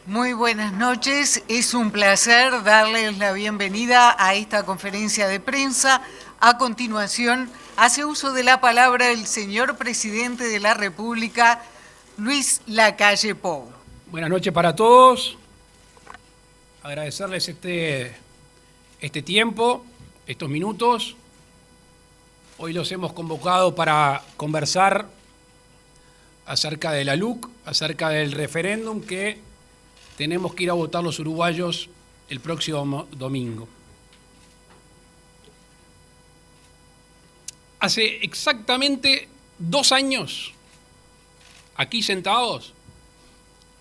Muy buenas noches, es un placer darles la bienvenida a esta conferencia de prensa. A continuación, hace uso de la palabra el señor Presidente de la República, Luis Lacalle Pou. Buenas noches para todos. Agradecerles este tiempo, estos minutos. Hoy los hemos convocado para conversar acerca de la LUC, acerca del referéndum que tenemos que ir a votar los uruguayos el próximo domingo. Hace exactamente 2 años, aquí sentados,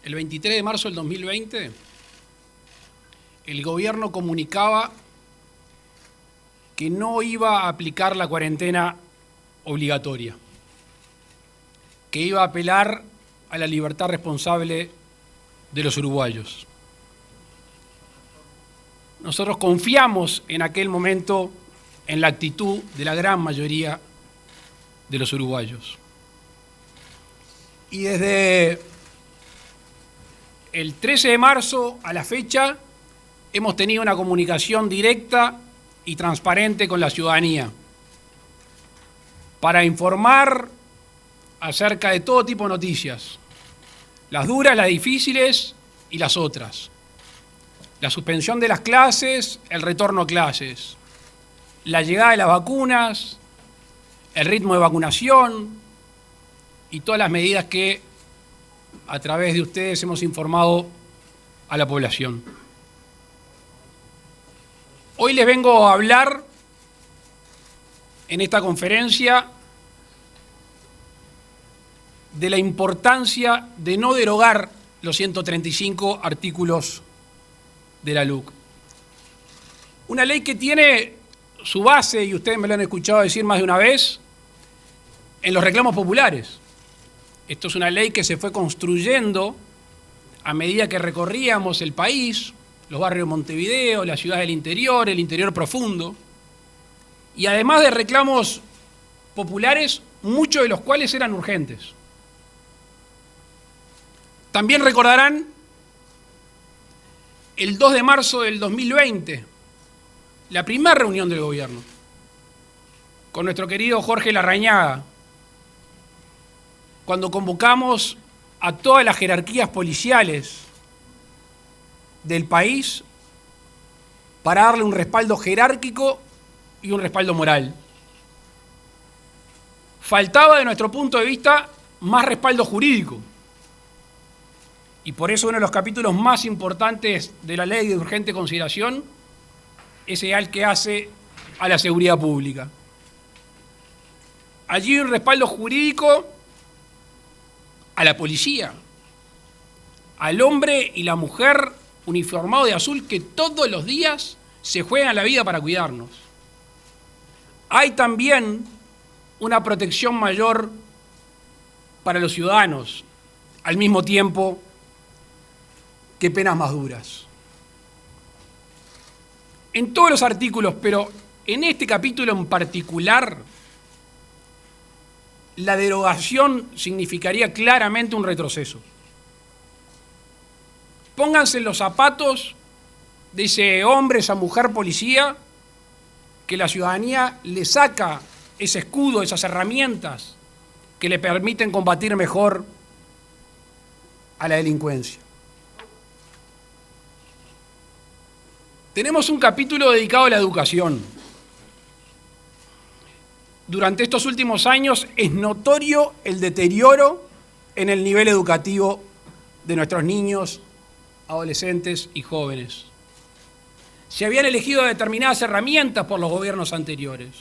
el 23 de marzo del 2020, el gobierno comunicaba que no iba a aplicar la cuarentena obligatoria, que iba a apelar a la libertad responsable de los uruguayos. Nosotros confiamos en aquel momento en la actitud de la gran mayoría de los uruguayos. Y desde el 13 de marzo a la fecha hemos tenido una comunicación directa y transparente con la ciudadanía para informar acerca de todo tipo de noticias, las duras, las difíciles y las otras. La suspensión de las clases, el retorno a clases, la llegada de las vacunas, el ritmo de vacunación y todas las medidas que a través de ustedes hemos informado a la población. Hoy les vengo a hablar en esta conferencia de la importancia de no derogar los 135 artículos de la LUC. Una ley que tiene su base, y ustedes me lo han escuchado decir más de una vez, en los reclamos populares. Esto es una ley que se fue construyendo a medida que recorríamos el país, los barrios de Montevideo, la ciudad del interior, el interior profundo, y además de reclamos populares, muchos de los cuales eran urgentes. También recordarán el 2 de marzo del 2020, la primera reunión del gobierno, con nuestro querido Jorge Larrañaga, cuando convocamos a todas las jerarquías policiales del país para darle un respaldo jerárquico y un respaldo moral. Faltaba, de nuestro punto de vista, más respaldo jurídico. Y por eso uno de los capítulos más importantes de la ley de urgente consideración es el que hace a la seguridad pública. Allí hay un respaldo jurídico a la policía, al hombre y la mujer uniformado de azul que todos los días se juegan la vida para cuidarnos. Hay también una protección mayor para los ciudadanos, al mismo tiempo que penas más duras. En todos los artículos, pero en este capítulo en particular, la derogación significaría claramente un retroceso. Pónganse en los zapatos de ese hombre, esa mujer policía, que la ciudadanía le saca ese escudo, esas herramientas que le permiten combatir mejor a la delincuencia. Tenemos un capítulo dedicado a la educación. Durante estos últimos años es notorio el deterioro en el nivel educativo de nuestros niños, adolescentes y jóvenes. Se habían elegido determinadas herramientas por los gobiernos anteriores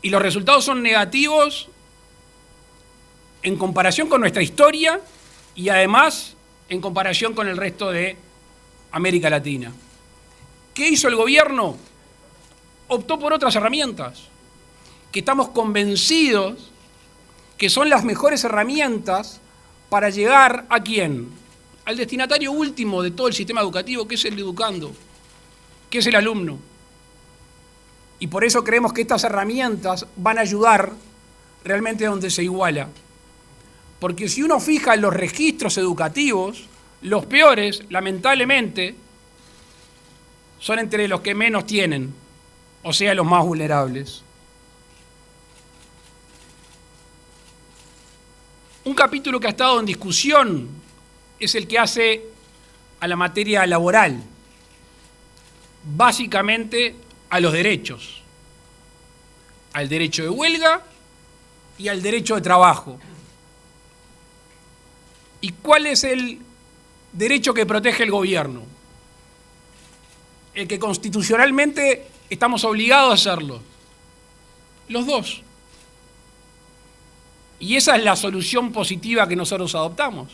y los resultados son negativos en comparación con nuestra historia y además en comparación con el resto de América Latina. ¿Qué hizo el gobierno? Optó por otras herramientas que estamos convencidos que son las mejores herramientas para llegar ¿a quién? Al destinatario último de todo el sistema educativo, que es el educando, que es el alumno. Y por eso creemos que estas herramientas van a ayudar realmente donde se iguala. Porque si uno fija en los registros educativos, Los peores, lamentablemente, son entre los que menos tienen, o sea, los más vulnerables. Un capítulo que ha estado en discusión es el que hace a la materia laboral, básicamente a los derechos, al derecho de huelga y al derecho de trabajo. ¿Y cuál es el derecho que protege el gobierno? El que constitucionalmente estamos obligados a hacerlo. Los dos. Y esa es la solución positiva que nosotros adoptamos.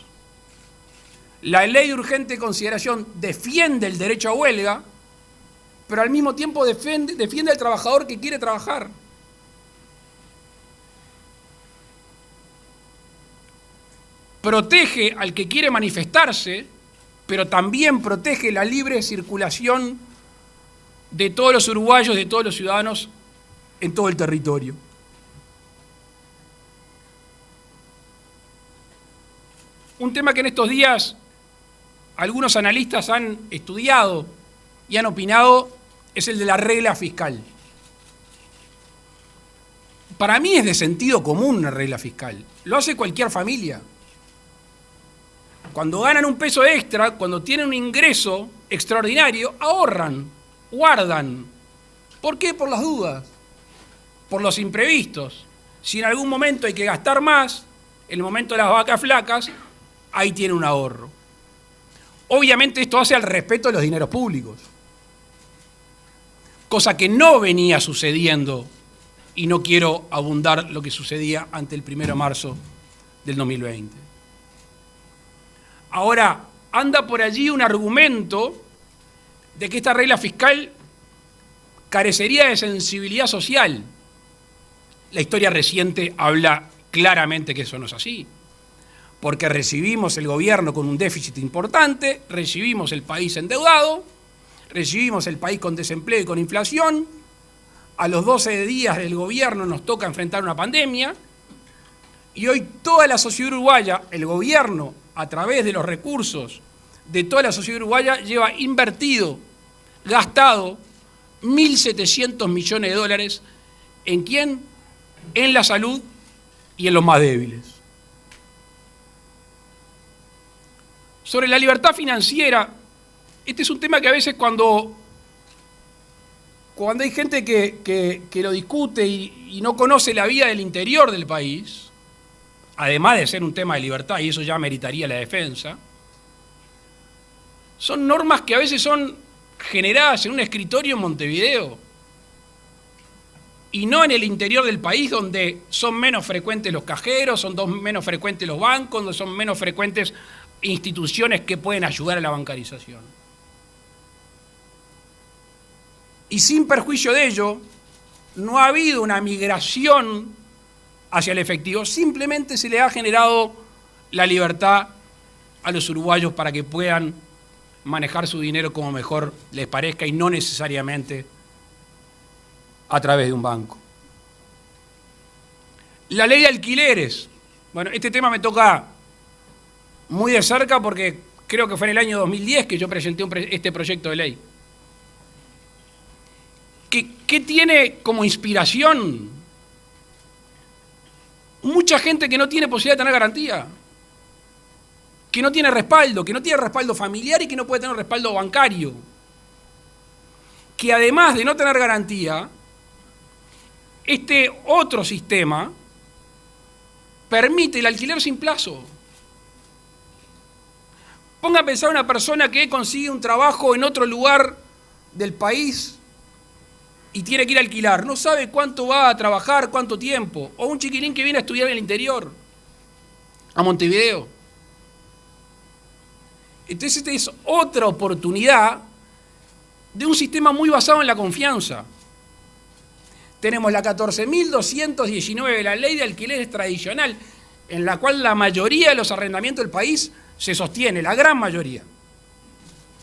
La ley de urgente consideración defiende el derecho a huelga, pero al mismo tiempo defiende al trabajador que quiere trabajar. Protege al que quiere manifestarse, pero también protege la libre circulación de todos los uruguayos, de todos los ciudadanos en todo el territorio. Un tema que en estos días algunos analistas han estudiado y han opinado es el de la regla fiscal. Para mí es de sentido común una regla fiscal. Lo hace cualquier familia. Cuando ganan un peso extra, cuando tienen un ingreso extraordinario, ahorran, guardan. ¿Por qué? Por las dudas, por los imprevistos. Si en algún momento hay que gastar más, en el momento de las vacas flacas, ahí tiene un ahorro. Obviamente esto hace al respeto de los dineros públicos, cosa que no venía sucediendo, y no quiero abundar lo que sucedía ante el 1 de marzo del 2020. Ahora, anda por allí un argumento de que esta regla fiscal carecería de sensibilidad social. La historia reciente habla claramente que eso no es así, porque recibimos el gobierno con un déficit importante, recibimos el país endeudado, recibimos el país con desempleo y con inflación, a los 12 días del gobierno nos toca enfrentar una pandemia, y hoy toda la sociedad uruguaya, el gobierno, a través de los recursos de toda la sociedad uruguaya, lleva invertido, gastado 1.700 millones de dólares. ¿En quién? En la salud y en los más débiles. Sobre la libertad financiera, este es un tema que a veces cuando hay gente que lo discute y no conoce la vida del interior del país, además de ser un tema de libertad, y eso ya meritaría la defensa, son normas que a veces son generadas en un escritorio en Montevideo y no en el interior del país, donde son menos frecuentes los cajeros, son menos frecuentes los bancos, donde son menos frecuentes instituciones que pueden ayudar a la bancarización. Y sin perjuicio de ello, no ha habido una migración hacia el efectivo, simplemente se le ha generado la libertad a los uruguayos para que puedan manejar su dinero como mejor les parezca y no necesariamente a través de un banco. La ley de alquileres. Bueno, este tema me toca muy de cerca porque creo que fue en el año 2010 que yo presenté este proyecto de ley. ¿Qué tiene como inspiración? Mucha gente que no tiene posibilidad de tener garantía, que no tiene respaldo familiar y que no puede tener respaldo bancario, que además de no tener garantía, este otro sistema permite el alquiler sin plazo. Ponga a pensar una persona que consigue un trabajo en otro lugar del país y tiene que ir a alquilar, no sabe cuánto va a trabajar, cuánto tiempo, o un chiquilín que viene a estudiar en el interior, a Montevideo. Entonces esta es otra oportunidad de un sistema muy basado en la confianza. Tenemos la 14.219, la ley de alquileres tradicional, en la cual la mayoría de los arrendamientos del país se sostiene, la gran mayoría.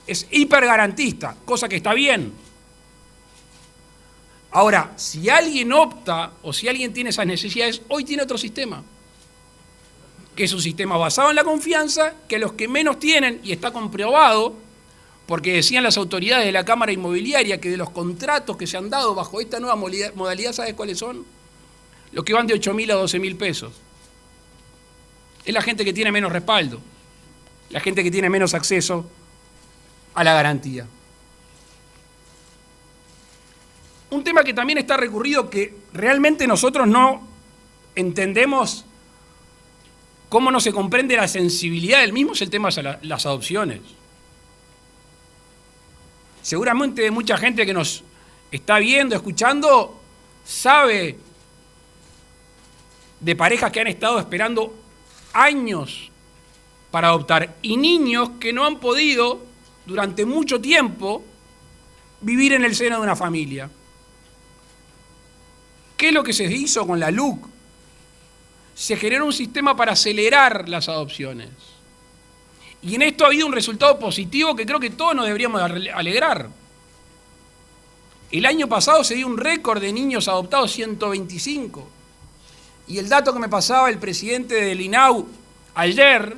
Es hipergarantista, cosa que está bien. Ahora, si alguien opta o si alguien tiene esas necesidades, hoy tiene otro sistema. que es un sistema basado en la confianza, que a los que menos tienen, y está comprobado, porque decían las autoridades de la Cámara Inmobiliaria que de los contratos que se han dado bajo esta nueva modalidad, ¿sabes cuáles son? Los que van de 8.000 a 12.000 pesos. Es la gente que tiene menos respaldo, la gente que tiene menos acceso a la garantía. Un tema que también está recurrido, que realmente nosotros no entendemos cómo no se comprende la sensibilidad del mismo, es el tema de las adopciones. Seguramente mucha gente que nos está viendo, escuchando, sabe de parejas que han estado esperando años para adoptar y niños que no han podido durante mucho tiempo vivir en el seno de una familia. ¿Qué es lo que se hizo con la LUC? Se generó un sistema para acelerar las adopciones. Y en esto ha habido un resultado positivo que creo que todos nos deberíamos alegrar. El año pasado se dio un récord de niños adoptados, 125. Y el dato que me pasaba el presidente del INAU ayer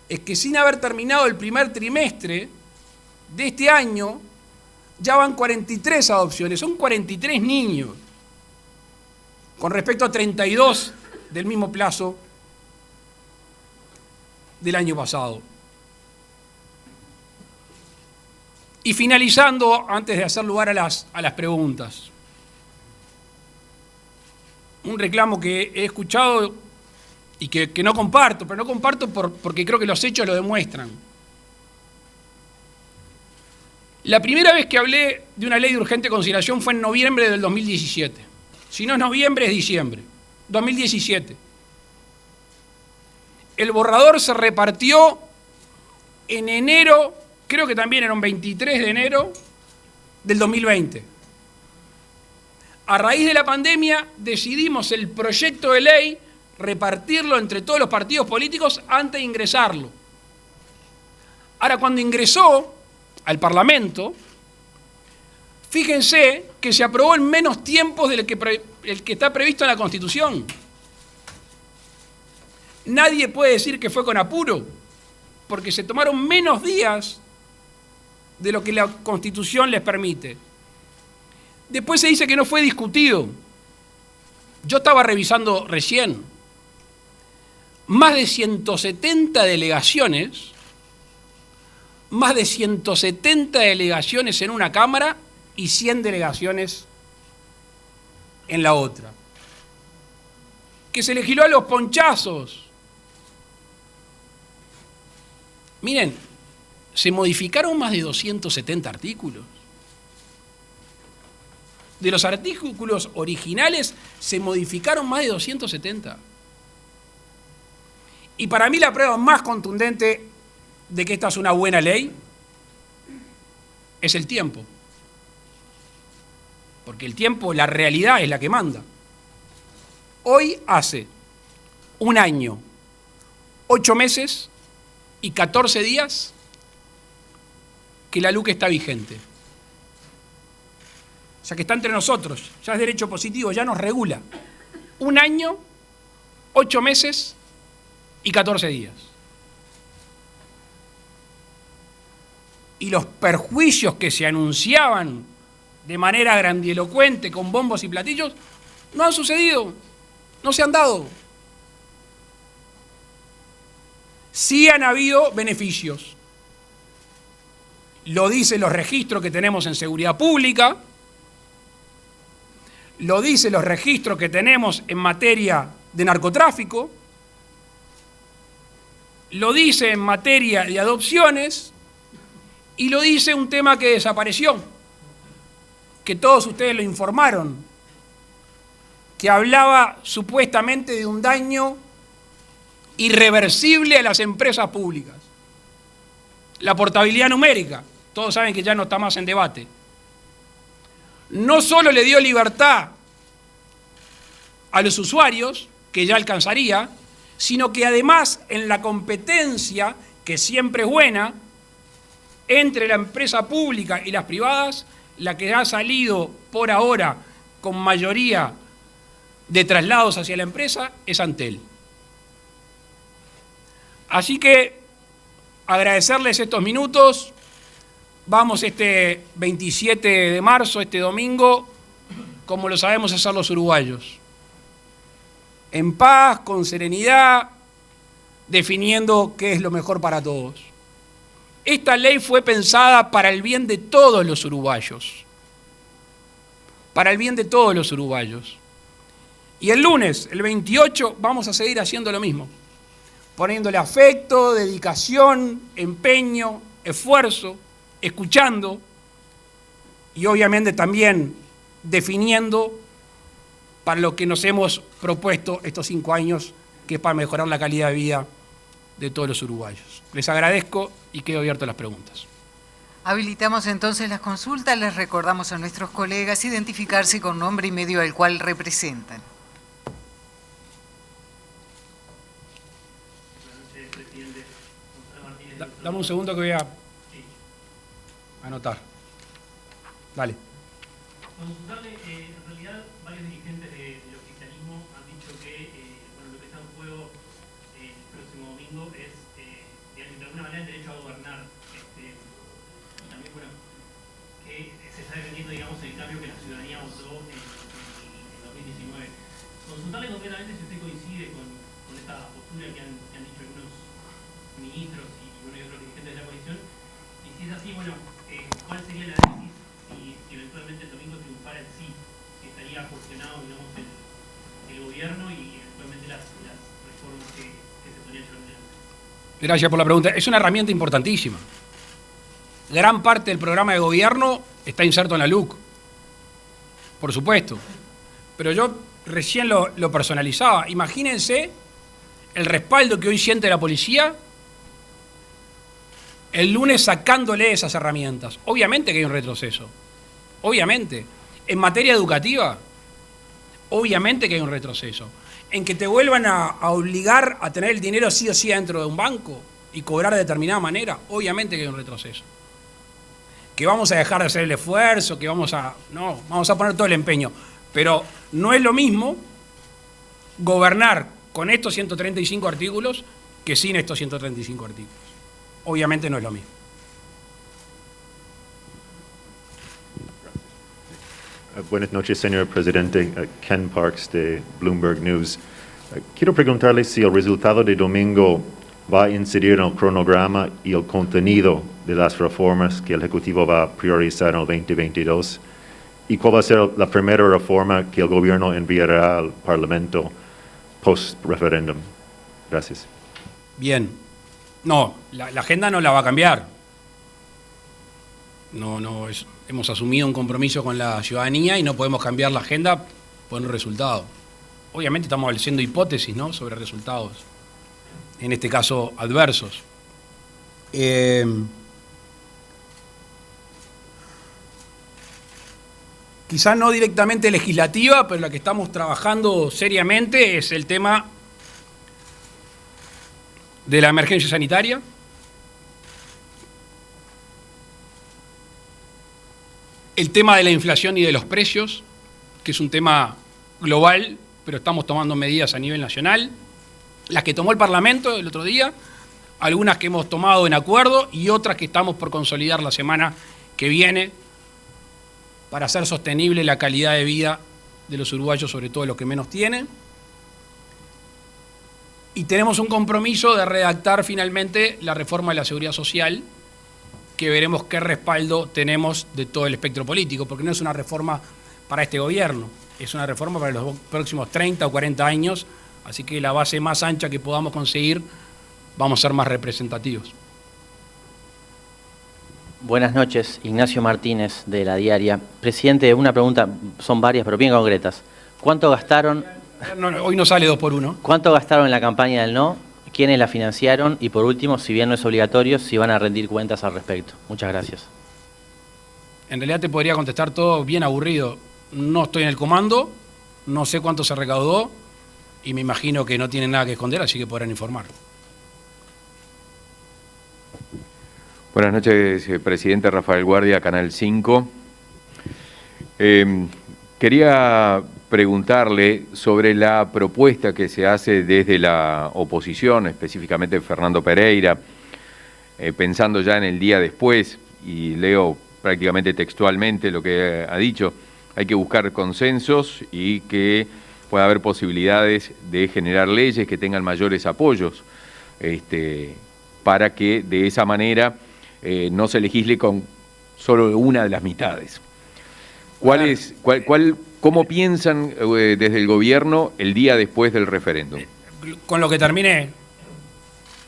es que sin haber terminado el primer trimestre de este año, ya van 43 adopciones, son 43 niños, con respecto a 32 del mismo plazo del año pasado. Y finalizando, antes de hacer lugar a las preguntas, un reclamo que he escuchado y que no comparto, pero no comparto porque creo que los hechos lo demuestran. La primera vez que hablé de una ley de urgente consideración fue en noviembre del 2017. Si no es noviembre, es diciembre. 2017. El borrador se repartió en enero, creo que también era un 23 de enero del 2020. A raíz de la pandemia decidimos el proyecto de ley repartirlo entre todos los partidos políticos antes de ingresarlo. Ahora, cuando ingresó al Parlamento, fíjense que se aprobó en menos tiempos del que está previsto en la Constitución. Nadie puede decir que fue con apuro, porque se tomaron menos días de lo que la Constitución les permite. Después se dice que no fue discutido. Yo estaba revisando recién. Más de 170 delegaciones, en una Cámara y 100 delegaciones en la otra. Que se legisló a los ponchazos. Miren, se modificaron más de 270 artículos. De los artículos originales se modificaron más de 270. Y para mí la prueba más contundente de que esta es una buena ley es el tiempo. Porque el tiempo, la realidad es la que manda. Hoy hace 1 año, 8 meses y 14 días que la LUC está vigente. O sea que está entre nosotros, ya es derecho positivo, ya nos regula. 1 año, 8 meses y 14 días. Y los perjuicios que se anunciaban de manera grandilocuente, con bombos y platillos, no han sucedido, no se han dado. Sí han habido beneficios. Lo dicen los registros que tenemos en seguridad pública, lo dicen los registros que tenemos en materia de narcotráfico, lo dice en materia de adopciones y lo dice un tema que desapareció, que todos ustedes lo informaron, que hablaba supuestamente de un daño irreversible a las empresas públicas. La portabilidad numérica, todos saben que ya no está más en debate. No solo le dio libertad a los usuarios, que ya alcanzaría, sino que además en la competencia, que siempre es buena, entre la empresa pública y las privadas, la que ha salido por ahora con mayoría de traslados hacia la empresa es Antel. Así que agradecerles estos minutos. Vamos este 27 de marzo, este domingo, como lo sabemos hacer los uruguayos. En paz, con serenidad, definiendo qué es lo mejor para todos. Esta ley fue pensada para el bien de todos los uruguayos. Para el bien de todos los uruguayos. Y el lunes, el 28, vamos a seguir haciendo lo mismo. Poniéndole afecto, dedicación, empeño, esfuerzo, escuchando y obviamente también definiendo para lo que nos hemos propuesto estos 5 años, que es para mejorar la calidad de vida de todos los uruguayos. Les agradezco y quedo abierto a las preguntas. Habilitamos entonces las consultas. Les recordamos a nuestros colegas identificarse con nombre y medio al cual representan. Dame un segundo que voy a anotar. Dale. Consultarle, en realidad, varios dirigentes del oficialismo han dicho que lo que está en juego el próximo domingo es, de alguna manera, el derecho a gobernar. Y también, que se está defendiendo, digamos, el cambio que la ciudadanía votó en 2019. Consultarle concretamente si usted coincide con esta postura que han dicho algunos ministros y otros dirigentes de la coalición. Y si es así, ¿cuál sería el análisis si eventualmente el domingo triunfara el sí? Si estaría cuestionado, digamos, el gobierno y eventualmente las reformas que se podrían llevar adelante. Gracias por la pregunta. Es una herramienta importantísima. Gran parte del programa de gobierno está inserto en la LUC, por supuesto. Pero yo recién lo personalizaba. Imagínense el respaldo que hoy siente la policía el lunes sacándole esas herramientas. Obviamente que hay un retroceso. Obviamente. En materia educativa, obviamente que hay un retroceso. En que te vuelvan a obligar a tener el dinero sí o sí dentro de un banco y cobrar de determinada manera, obviamente que hay un retroceso. Que vamos a dejar de hacer el esfuerzo, que vamos a poner todo el empeño. Pero no es lo mismo gobernar con estos 135 artículos que sin estos 135 artículos. Obviamente no es lo mismo. Buenas noches, señor presidente. Ken Parks, de Bloomberg News. Quiero preguntarle si el resultado de domingo va a incidir en el cronograma y el contenido de las reformas que el Ejecutivo va a priorizar en el 2022, y cuál va a ser la primera reforma que el gobierno enviará al Parlamento post-referéndum. Gracias. Bien. No, la agenda no la va a cambiar. Hemos asumido un compromiso con la ciudadanía y no podemos cambiar la agenda por un resultado. Obviamente estamos haciendo hipótesis, ¿no?, sobre resultados, en este caso adversos. Quizás no directamente legislativa, pero la que estamos trabajando seriamente es el tema de la emergencia sanitaria, el tema de la inflación y de los precios, que es un tema global, pero estamos tomando medidas a nivel nacional, las que tomó el Parlamento el otro día, algunas que hemos tomado en acuerdo y otras que estamos por consolidar la semana que viene para hacer sostenible la calidad de vida de los uruguayos, sobre todo los que menos tienen. Y tenemos un compromiso de redactar finalmente la reforma de la seguridad social, que veremos qué respaldo tenemos de todo el espectro político, porque no es una reforma para este gobierno, es una reforma para los próximos 30 o 40 años, así que la base más ancha que podamos conseguir, vamos a ser más representativos. Buenas noches, Ignacio Martínez, de La Diaria. Presidente, una pregunta, son varias, pero bien concretas. ¿Cuánto gastaron? No, hoy no sale 2 por 1. ¿Cuánto gastaron en la campaña del no? ¿Quiénes la financiaron? Y por último, si bien no es obligatorio, si van a rendir cuentas al respecto. Muchas gracias. En realidad te podría contestar todo bien aburrido. No estoy en el comando, no sé cuánto se recaudó y me imagino que no tienen nada que esconder, así que podrán informar. Buenas noches, presidente. Rafael Guardia, Canal 5. Quería preguntarle sobre la propuesta que se hace desde la oposición, específicamente Fernando Pereira, pensando ya en el día después, y leo prácticamente textualmente lo que ha dicho: hay que buscar consensos y que pueda haber posibilidades de generar leyes que tengan mayores apoyos, para que de esa manera no se legisle con solo una de las mitades. ¿Cómo piensan desde el gobierno el día después del referéndum? Con lo que terminé,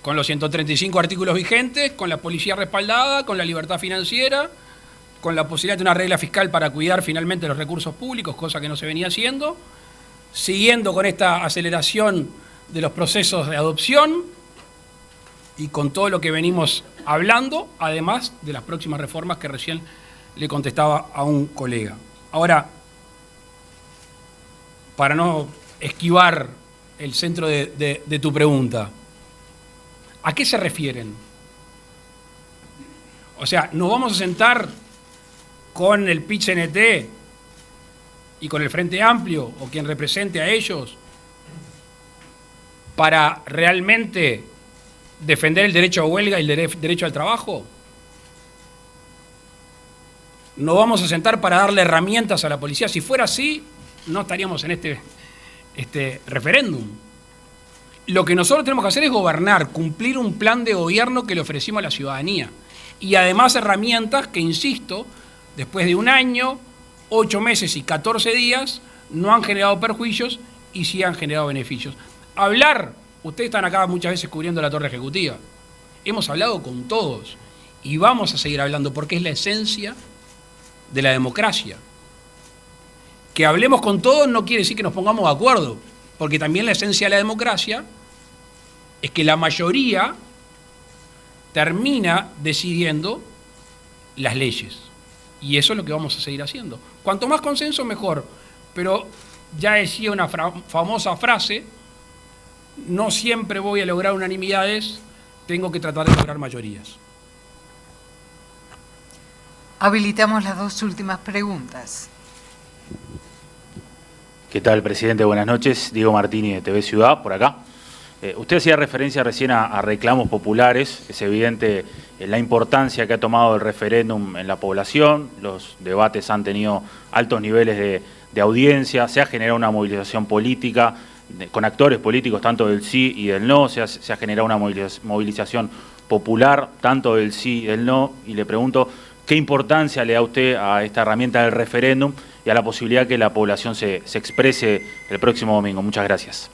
con los 135 artículos vigentes, con la policía respaldada, con la libertad financiera, con la posibilidad de una regla fiscal para cuidar finalmente los recursos públicos, cosa que no se venía haciendo, siguiendo con esta aceleración de los procesos de adopción y con todo lo que venimos hablando, además de las próximas reformas que recién le contestaba a un colega. Ahora, para no esquivar el centro de tu pregunta, ¿a qué se refieren? O sea, ¿nos vamos a sentar con el PIT-CNT y con el Frente Amplio o quien represente a ellos para realmente defender el derecho a huelga y el derecho al trabajo? ¿Nos vamos a sentar para darle herramientas a la policía? Si fuera así, no estaríamos en este referéndum. Lo que nosotros tenemos que hacer es gobernar, cumplir un plan de gobierno que le ofrecimos a la ciudadanía. Y además herramientas que, insisto, después de un año, 8 meses y 14 días, no han generado perjuicios y sí han generado beneficios. Hablar, ustedes están acá muchas veces cubriendo la torre ejecutiva. Hemos hablado con todos y vamos a seguir hablando porque es la esencia de la democracia. Que hablemos con todos no quiere decir que nos pongamos de acuerdo, porque también la esencia de la democracia es que la mayoría termina decidiendo las leyes. Y eso es lo que vamos a seguir haciendo. Cuanto más consenso, mejor. Pero ya decía una famosa frase: no siempre voy a lograr unanimidades, tengo que tratar de lograr mayorías. Habilitamos las 2 últimas preguntas. ¿Qué tal, presidente? Buenas noches. Diego Martini, de TV Ciudad, por acá. Usted hacía referencia recién a reclamos populares. Es evidente la importancia que ha tomado el referéndum en la población. Los debates han tenido altos niveles de audiencia. Se ha generado una movilización política con actores políticos, tanto del sí y del no. Se ha generado una movilización popular, tanto del sí y del no. Y le pregunto, ¿qué importancia le da usted a esta herramienta del referéndum y a la posibilidad que la población se exprese el próximo domingo? Muchas gracias.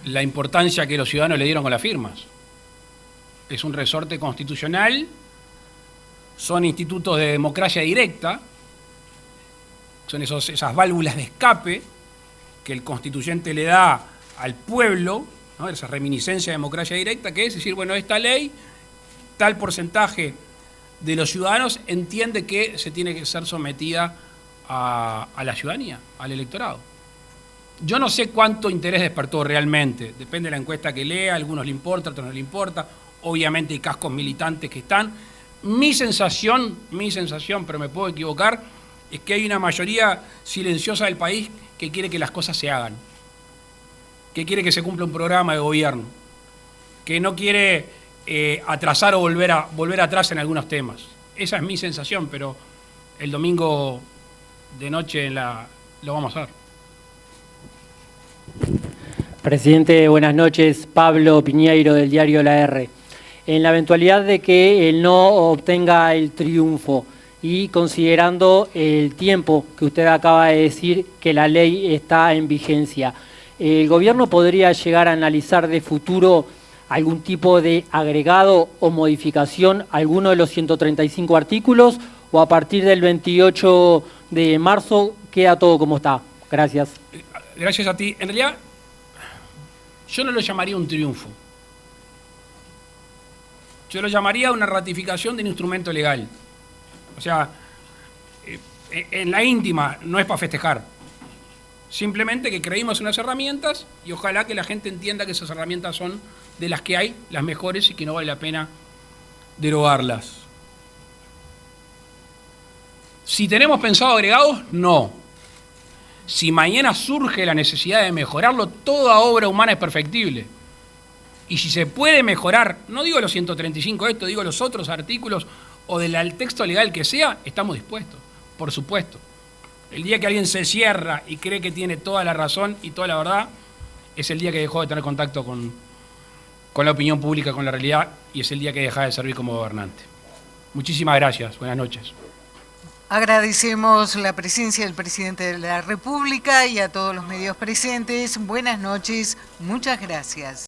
La importancia que los ciudadanos le dieron con las firmas. Es un resorte constitucional, son institutos de democracia directa, son esas válvulas de escape que el constituyente le da al pueblo, ¿no? Esa reminiscencia de democracia directa, que es decir, bueno, esta ley, tal porcentaje de los ciudadanos entiende que se tiene que ser sometida a la ciudadanía, al electorado. Yo no sé cuánto interés despertó realmente, depende de la encuesta que lea, a algunos le importa, a otros no le importa, obviamente hay cascos militantes que están. Mi sensación, pero me puedo equivocar, es que hay una mayoría silenciosa del país que quiere que las cosas se hagan, que quiere que se cumpla un programa de gobierno, que no quiere atrasar o volver atrás en algunos temas. Esa es mi sensación, pero el domingo de noche lo vamos a ver. Presidente, buenas noches. Pablo Piñeiro, del diario La R. En la eventualidad de que el no obtenga el triunfo y considerando el tiempo que usted acaba de decir que la ley está en vigencia, ¿el gobierno podría llegar a analizar de futuro algún tipo de agregado o modificación a alguno de los 135 artículos o a partir del 28 de marzo queda todo como está? Gracias. Gracias a ti. En realidad, yo no lo llamaría un triunfo. Yo lo llamaría una ratificación de un instrumento legal. O sea, en la íntima no es para festejar. Simplemente que creímos unas herramientas y ojalá que la gente entienda que esas herramientas son de las que hay, las mejores y que no vale la pena derogarlas. Si tenemos pensado agregados, no. Si mañana surge la necesidad de mejorarlo, toda obra humana es perfectible. Y si se puede mejorar, no digo los 135 esto, digo los otros artículos o del texto legal que sea, estamos dispuestos, por supuesto. El día que alguien se cierra y cree que tiene toda la razón y toda la verdad, es el día que dejó de tener contacto con la opinión pública, con la realidad, y es el día que deja de servir como gobernante. Muchísimas gracias. Buenas noches. Agradecemos la presencia del presidente de la República y a todos los medios presentes. Buenas noches. Muchas gracias.